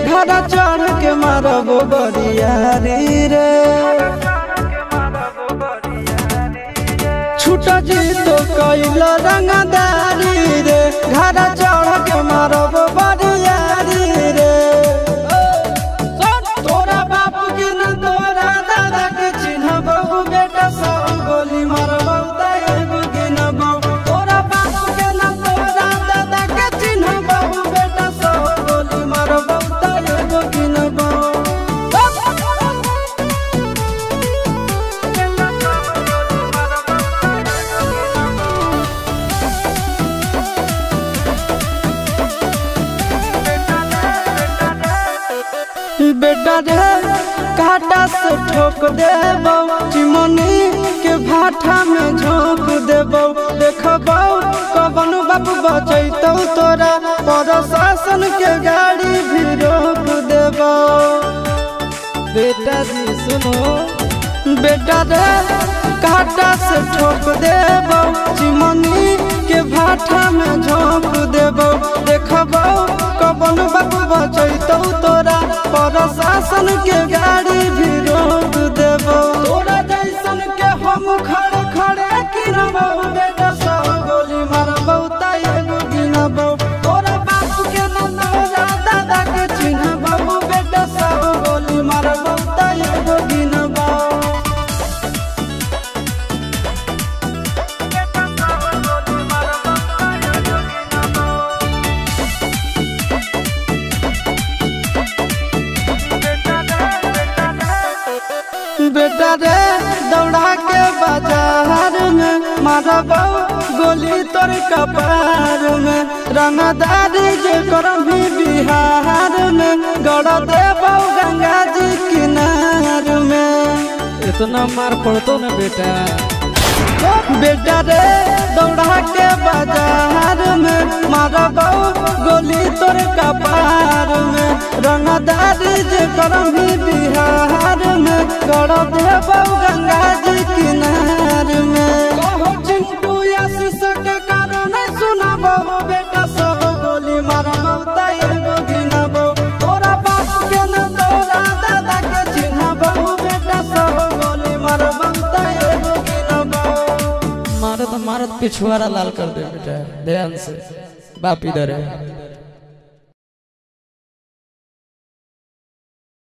घर चढ़ के मारब बरियारी रे। छूट जी तो कैल रंगदारी रे, घर चढ़ के मारब बरियारी रे। तोरा बाप के न तोरा दादा के चिन्हबहु, बेटा सब गोली मारबहु त एगो गिनबहु। तोरा बाप के न तोरा दादा के चिन्हबहु, बेटा सब गोली मारबहु त एगो गिनबहु। बेटा रे काटा से ठोक देबौ, चिमनी के भाटा में झोंक देबौ। देखबौ कवन बाप बचैतौ तोरा, प्रशासन के गाड़ी भी रोक देबौ। बेटा जी सुनो, बेटा रे काटा से ठोक देबौ, चिमनी के भाटा में झोंक देबौ। देखबौ कवन बाप बचैतौ तोरा, प्रशासन के गाड़ी भी रोक देबौ। तोरा जैसन के हम खड़े खड़े गिनबौ, बेटा सब गोली मारबौ त एगो गिनबौ। तोरा बाप के न तोरा दादा के चिन्हबौ, बेटा सब गोली मारबौ त एगो गिनबौ। बेटा रे दौड़ा के बाजार में मारबौ गोली तोर कपार में। रंगदारी जे करभी बिहार में, गड़ देबौ गंगा जी किनार में। इतना मार पड़तो न बेटा। बेटा रे दौड़ा के बाजार में मारबौ गोली तोर कपार में। रंगदारी जे करभी बिहार में, गड़ देबौ गंगा जी किनार में। कहो चिंटू आशीष के कारण सुनबौ, बेटा सब गोली मारबौ त एगो गिनबौ। तोरा बाप के न तोरा दादा के चिन्हबौ, बेटा सब गोली मारबौ त एगो गिनबौ। मारत मारत पिछुआरा लाल कर दे बेटा, ध्यान से। बाप इधर है।